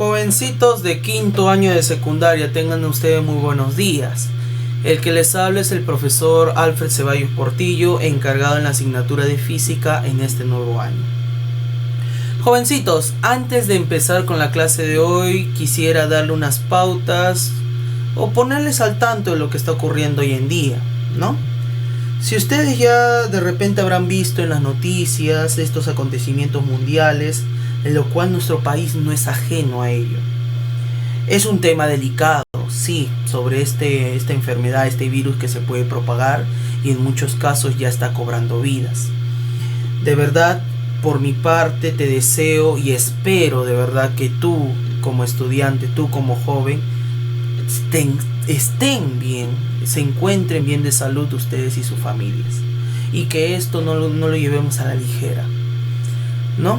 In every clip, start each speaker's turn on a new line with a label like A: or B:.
A: Jovencitos de quinto año de secundaria, tengan ustedes muy buenos días. El que les habla es el profesor Alfred Ceballos Portillo, encargado en la asignatura de física en este nuevo año. Jovencitos, antes de empezar con la clase de hoy, quisiera darle unas pautas o ponerles al tanto de lo que está ocurriendo hoy en día, ¿no? Si ustedes ya de repente habrán visto en las noticias estos acontecimientos mundiales, en lo cual nuestro país no es ajeno a ello. Es un tema delicado, sí, sobre esta enfermedad, este virus que se puede propagar y en muchos casos ya está cobrando vidas. De verdad, por mi parte te deseo y espero de verdad que tú como estudiante, tú como joven, estén bien, se encuentren bien de salud ustedes y sus familias. Y que esto no lo llevemos a la ligera, ¿no?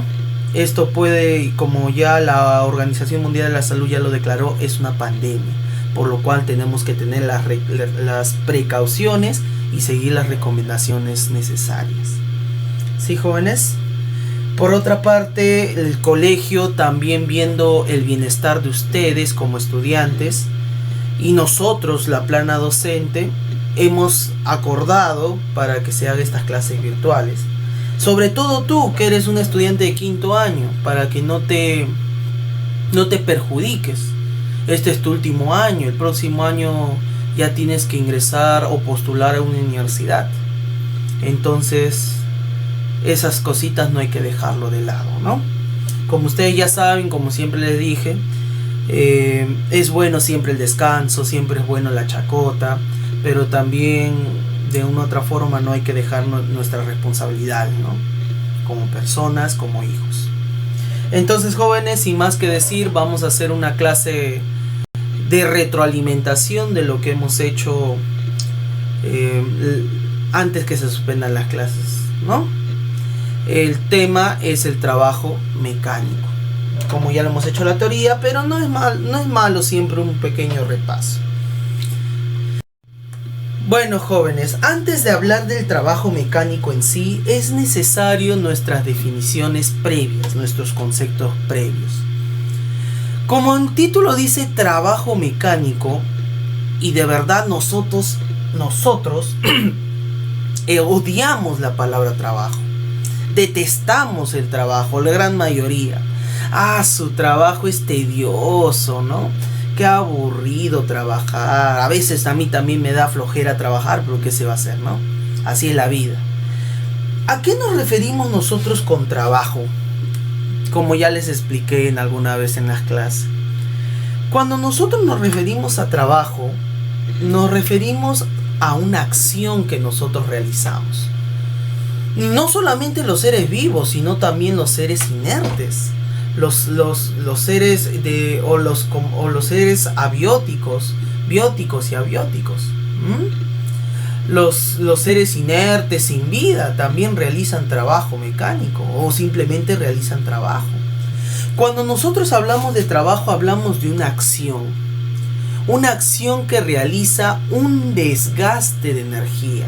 A: Esto puede, como ya la Organización Mundial de la Salud ya lo declaró, es una pandemia, por lo cual tenemos que tener las precauciones y seguir las recomendaciones necesarias. ¿Sí, jóvenes? Por otra parte, el colegio también viendo el bienestar de ustedes como estudiantes y nosotros, la plana docente, hemos acordado para que se hagan estas clases virtuales. Sobre todo tú, que eres un estudiante de quinto año, para que no te perjudiques. Este es tu último año, el próximo año ya tienes que ingresar o postular a una universidad. Entonces, esas cositas no hay que dejarlo de lado, ¿no? Como ustedes ya saben, como siempre les dije, es bueno siempre el descanso, siempre es bueno la chacota, pero también de una u otra forma no hay que dejar nuestras responsabilidades, ¿no? Como personas, como hijos. Entonces, jóvenes, sin más que decir, vamos a hacer una clase de retroalimentación de lo que hemos hecho antes que se suspendan las clases, ¿no? El tema es el trabajo mecánico. Como ya lo hemos hecho la teoría, pero no es malo siempre un pequeño repaso. Bueno, jóvenes, antes de hablar del trabajo mecánico en sí, es necesario nuestras definiciones previas, nuestros conceptos previos. Como el título dice trabajo mecánico, y de verdad nosotros odiamos la palabra trabajo. Detestamos el trabajo, la gran mayoría. Su trabajo es tedioso, ¿no? Qué aburrido trabajar. A veces a mí también me da flojera trabajar, pero ¿qué se va a hacer, no? Así es la vida. ¿A qué nos referimos nosotros con trabajo? Como ya les expliqué alguna vez en las clases. Cuando nosotros nos referimos a trabajo, nos referimos a una acción que nosotros realizamos. No solamente los seres vivos, sino también los seres inertes. Los seres los seres abióticos, bióticos y abióticos. Los seres inertes sin vida también realizan trabajo mecánico o simplemente realizan trabajo. Cuando nosotros hablamos de trabajo, hablamos de una acción que realiza un desgaste de energía.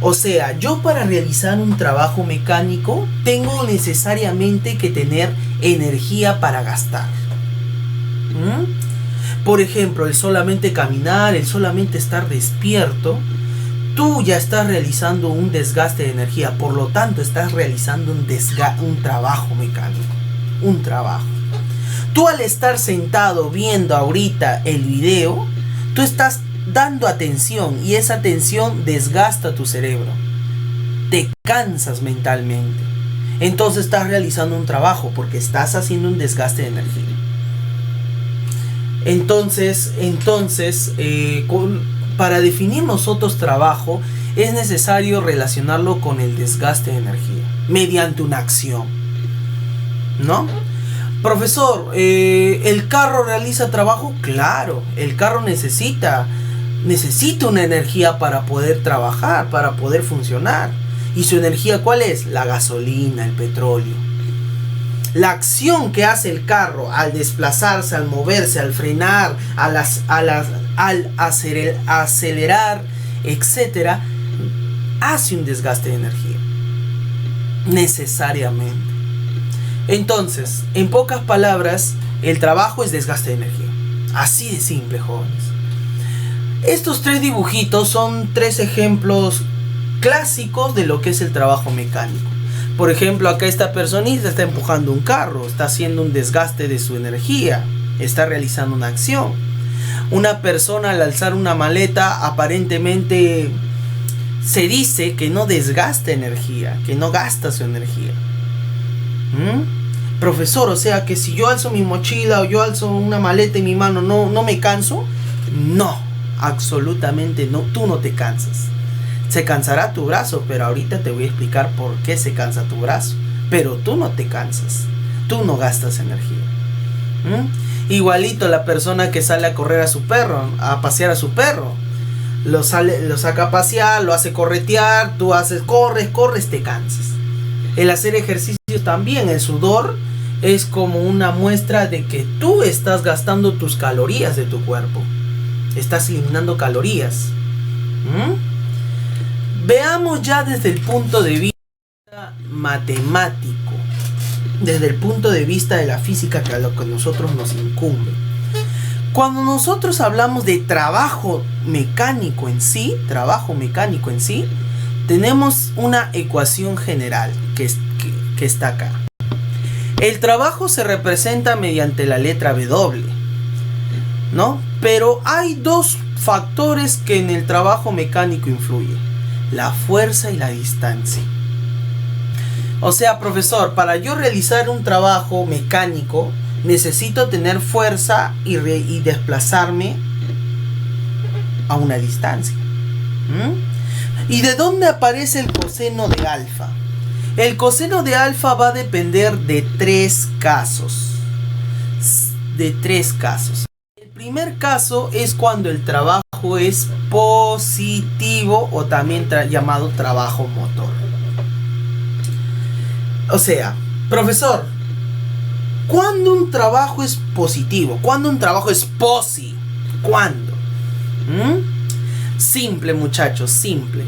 A: O sea, yo para realizar un trabajo mecánico tengo necesariamente que tener energía para gastar. Por ejemplo, el solamente caminar, el solamente estar despierto, tú ya estás realizando un desgaste de energía. Por lo tanto, estás realizando un trabajo mecánico. Un trabajo. Tú al estar sentado viendo ahorita el video, tú estás dando atención y esa atención desgasta tu cerebro, te cansas mentalmente, entonces estás realizando un trabajo porque estás haciendo un desgaste de energía. Entonces para definir nosotros trabajo es necesario relacionarlo con el desgaste de energía mediante una acción, ¿no? Profesor, ¿el carro realiza trabajo? Claro, el carro necesita una energía para poder trabajar, para poder funcionar. ¿Y su energía cuál es? La gasolina, el petróleo. La acción que hace el carro al desplazarse, al moverse, al frenar, al acelerar, etc., hace un desgaste de energía. Necesariamente. Entonces, en pocas palabras, el trabajo es desgaste de energía. Así de simple, jóvenes. Estos 3 dibujitos son 3 ejemplos clásicos de lo que es el trabajo mecánico. Por ejemplo, acá esta personita está empujando un carro, está haciendo un desgaste de su energía, está realizando una acción. Una persona al alzar una maleta aparentemente se dice que no desgasta energía, que no gasta su energía. Profesor, o sea que si yo alzo mi mochila o yo alzo una maleta en mi mano, ¿no me canso? No, absolutamente no, tú no te cansas. Se cansará tu brazo, pero ahorita te voy a explicar por qué se cansa tu brazo. Pero tú no te cansas, tú no gastas energía. Igualito la persona que sale a correr a su perro, a pasear a su perro. Lo saca a pasear, lo hace corretear, tú corres, te cansas. El hacer ejercicio también, el sudor es como una muestra de que tú estás gastando tus calorías de tu cuerpo. Estás eliminando calorías. Veamos ya desde el punto de vista matemático, desde el punto de vista de la física, que a lo que nosotros nos incumbe. Cuando nosotros hablamos de trabajo mecánico en sí, tenemos una ecuación general que está acá. El trabajo se representa mediante la letra W, ¿no? Pero hay 2 factores que en el trabajo mecánico influyen: la fuerza y la distancia. O sea, profesor, para yo realizar un trabajo mecánico necesito tener fuerza y desplazarme a una distancia. ¿Y de dónde aparece el coseno de alfa? El coseno de alfa va a depender de 3 casos. El primer caso es cuando el trabajo es positivo, o también llamado trabajo motor. O sea, profesor, ¿cuándo un trabajo es positivo? ¿Cuándo un trabajo es posi? ¿Cuándo? Simple, muchachos, simple.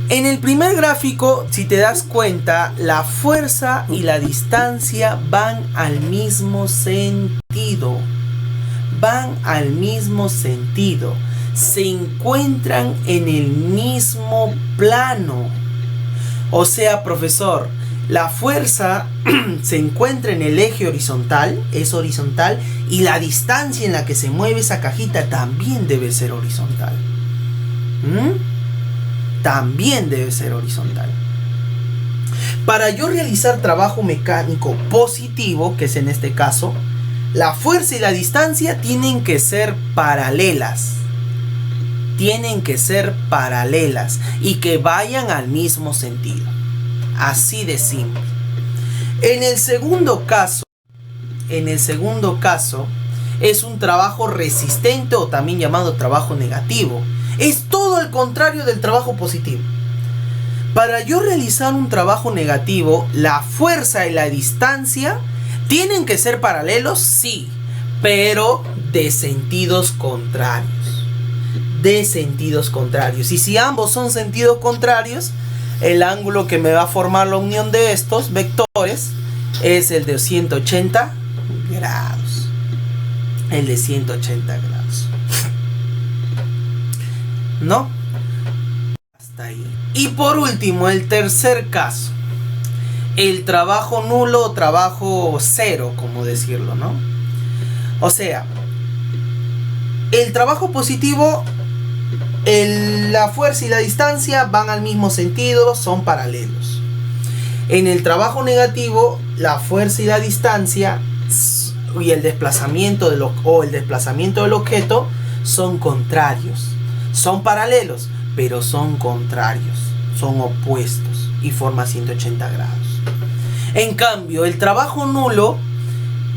A: En el primer gráfico, si te das cuenta, la fuerza y la distancia van al mismo sentido. Se encuentran en el mismo plano. O sea, profesor, la fuerza se encuentra en el eje horizontal, es horizontal, y la distancia en la que se mueve esa cajita también debe ser horizontal. También debe ser horizontal. Para yo realizar trabajo mecánico positivo, que es en este caso, la fuerza y la distancia tienen que ser paralelas. Y que vayan al mismo sentido. Así de simple. En el segundo caso es un trabajo resistente, o también llamado trabajo negativo. Es todo al contrario del trabajo positivo. Para yo realizar un trabajo negativo, la fuerza y la distancia tienen que ser paralelos, sí, pero de sentidos contrarios. Y si ambos son sentidos contrarios, el ángulo que me va a formar la unión de estos vectores es el de 180 grados. ¿No? Hasta ahí. Y por último, el tercer caso, el trabajo nulo o trabajo cero, como decirlo, ¿no? O sea, el trabajo positivo, la fuerza y la distancia van al mismo sentido, son paralelos. En el trabajo negativo, la fuerza y la distancia y el desplazamiento del objeto son contrarios. Son paralelos, pero son contrarios, son opuestos y forman 180 grados. En cambio, el trabajo nulo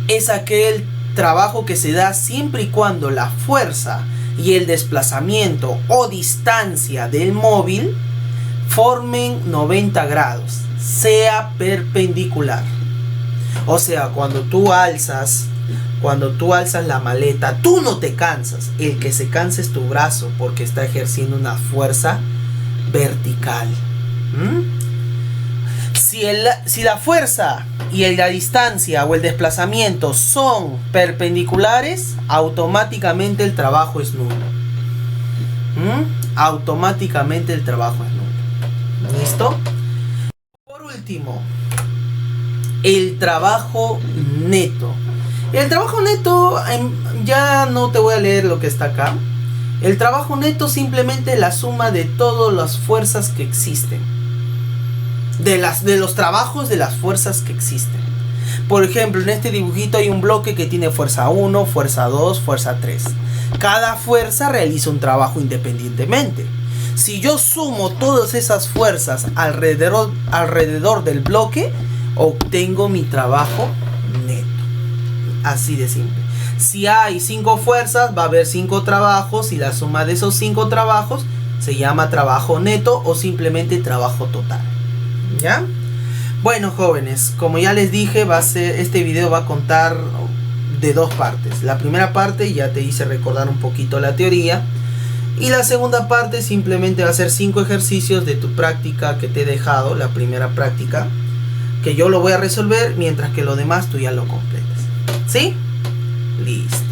A: es aquel trabajo que se da siempre y cuando la fuerza y el desplazamiento o distancia del móvil formen 90 grados, sea perpendicular. O sea, cuando tú alzas la maleta, tú no te cansas. El que se cansa es tu brazo, porque está ejerciendo una fuerza vertical. Si la fuerza y la distancia o el desplazamiento son perpendiculares, automáticamente el trabajo es nulo. Automáticamente el trabajo es nulo. ¿Listo? Por último, el trabajo neto. El trabajo neto, ya no te voy a leer lo que está acá. El trabajo neto simplemente es la suma de todas las fuerzas que existen. De los trabajos de las fuerzas que existen. Por ejemplo, en este dibujito hay un bloque que tiene fuerza 1, fuerza 2, fuerza 3. Cada fuerza realiza un trabajo independientemente. Si yo sumo todas esas fuerzas alrededor del bloque, obtengo mi trabajo neto. Así de simple. Si hay 5 fuerzas, va a haber 5 trabajos y la suma de esos 5 trabajos se llama trabajo neto o simplemente trabajo total. ¿Ya? Bueno, jóvenes, como ya les dije, este video va a contar de 2 partes. La primera parte ya te hice recordar un poquito la teoría. Y la segunda parte simplemente va a ser 5 ejercicios de tu práctica que te he dejado, la primera práctica, que yo lo voy a resolver mientras que lo demás tú ya lo completes. ¿Sí? Listo.